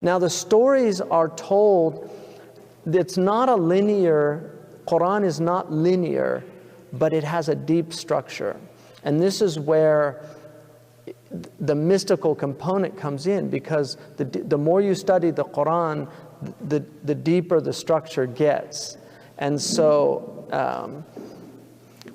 Now the stories are told, it's not a linear, Quran is not linear, but it has a deep structure. And this is where the mystical component comes in, because the more you study the Quran, the deeper the structure gets. And so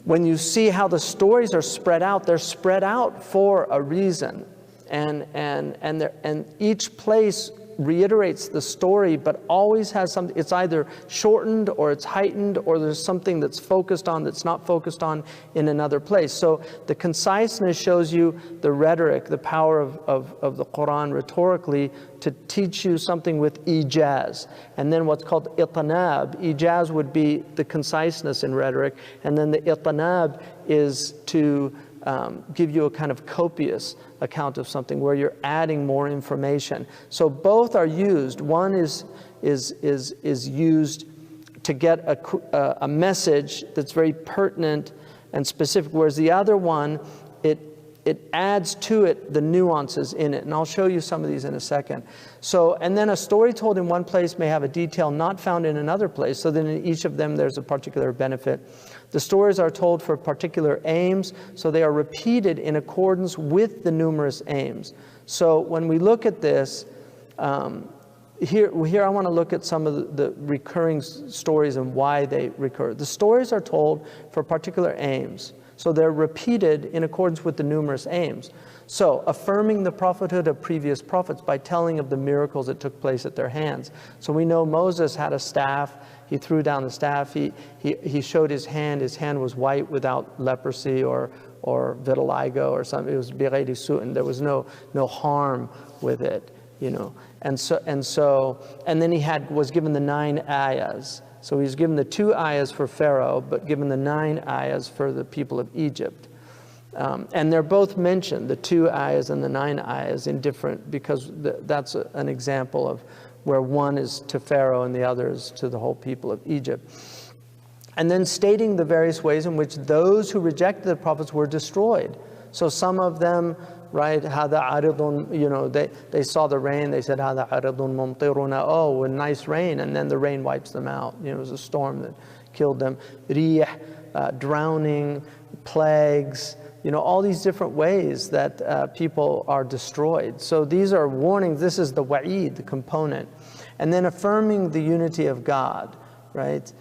when you see how the stories are spread out, they're spread out for a reason. And each place reiterates the story, but always has something. It's either shortened or it's heightened, or there's something that's focused on that's not focused on in another place. So the conciseness shows you the rhetoric, the power of the Quran rhetorically to teach you something with ijaz. And then what's called itanab. Ijaz would be the conciseness in rhetoric, and then the itanab is to give you a kind of copious account of something where you're adding more information. So both are used. One is used to get a message that's very pertinent and specific, whereas the other one, it adds to it the nuances in it. And I'll show you some of these in a second. So, and then a story told in one place may have a detail not found in another place, so that in each of them there's a particular benefit. The stories are told for particular aims, so they are repeated in accordance with the numerous aims. So when we look at this, here I want to look at some of the recurring stories and why they recur. The stories are told for particular aims, so they're repeated in accordance with the numerous aims. So affirming the prophethood of previous prophets by telling of the miracles that took place at their hands. So we know Moses had a staff. He threw down the staff. He showed his hand. His hand was white without leprosy or vitiligo or something. It was bighayri su'in. There was no harm with it, you know. And then he was given the 9 ayahs. So he was given the 2 ayahs for Pharaoh, but given the 9 ayahs for the people of Egypt. And they're both mentioned, the 2 ayahs and the 9 ayahs, in different, because that's an example of where one is to Pharaoh and the other is to the whole people of Egypt. And then stating the various ways in which those who rejected the prophets were destroyed. So some of them, right, هَذَا عَرِضٌ, you know, they saw the rain, they said, هَذَا عَرِضٌ مُمْطِرُنَا, oh, a nice rain, and then the rain wipes them out. You know, it was a storm that killed them. رِيح, drowning, plagues, you know, all these different ways that people are destroyed. So these are warnings. This is the wa'id, the component. And then affirming the unity of God, right?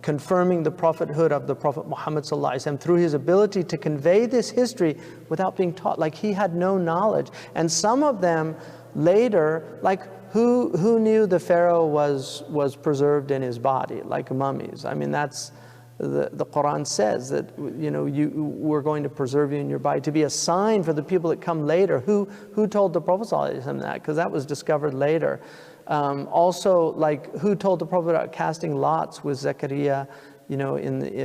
Confirming the prophethood of the Prophet Muhammad ﷺ through his ability to convey this history without being taught. Like he had no knowledge. And some of them later, like who knew the Pharaoh was preserved in his body, like mummies? I mean, that's, the Quran says that, you know, we're going to preserve you in your body to be a sign for the people that come later. Who told the Prophet ﷺ that? Because that was discovered later. Also, like, who told the Prophet about casting lots with Zechariah, you know,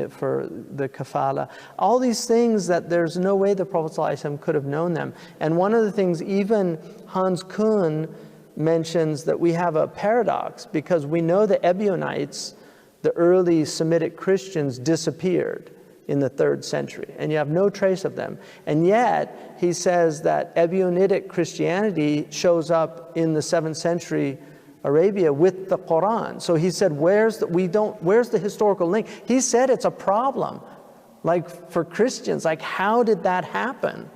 for the kafala? All these things that there's no way the Prophet ﷺ could have known them. And one of the things, even Hans Kuhn mentions that we have a paradox, because we know the Ebionites, the early Semitic Christians, disappeared in the 3rd century, and you have no trace of them. And yet, he says that Ebionitic Christianity shows up in the 7th century Arabia with the Quran. So he said, where's the historical link? He said it's a problem, like for Christians, like how did that happen?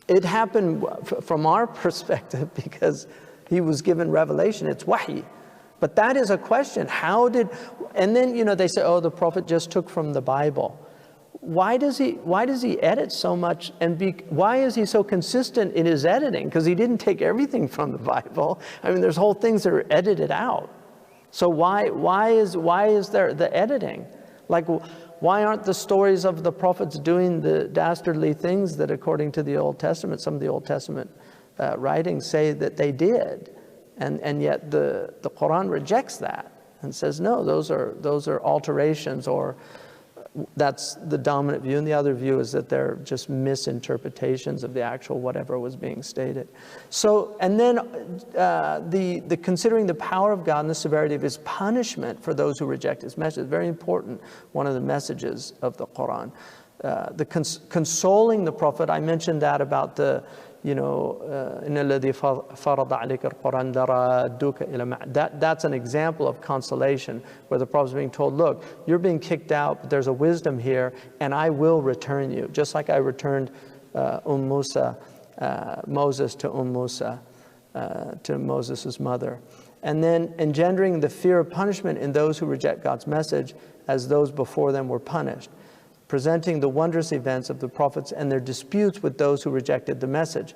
It happened from our perspective because he was given revelation, it's wahi. But that is a question. And then, you know, they say, oh, the Prophet just took from the Bible. Why does he edit so much, and why is he so consistent in his editing? Because he didn't take everything from the Bible. I mean, there's whole things that are edited out. So why is there the editing? Like, why aren't the stories of the prophets doing the dastardly things that, according to the Old Testament, some of the Old Testament writings say that they did? And yet the Quran rejects that and says, no, those are alterations, or that's the dominant view. And the other view is that they're just misinterpretations of the actual whatever was being stated. So, and then the considering the power of God and the severity of his punishment for those who reject his message, very important, one of the messages of the Quran. Consoling the Prophet, I mentioned that about the إن الذي فرض عليك القرآن لرادوك إلى معاد. That's an example of consolation, where the Prophet is being told, look, you're being kicked out, but there's a wisdom here, and I will return you, just like I returned Musa, Moses to Musa, to Moses' mother. And then engendering the fear of punishment in those who reject God's message, as those before them were punished, presenting the wondrous events of the prophets and their disputes with those who rejected the message.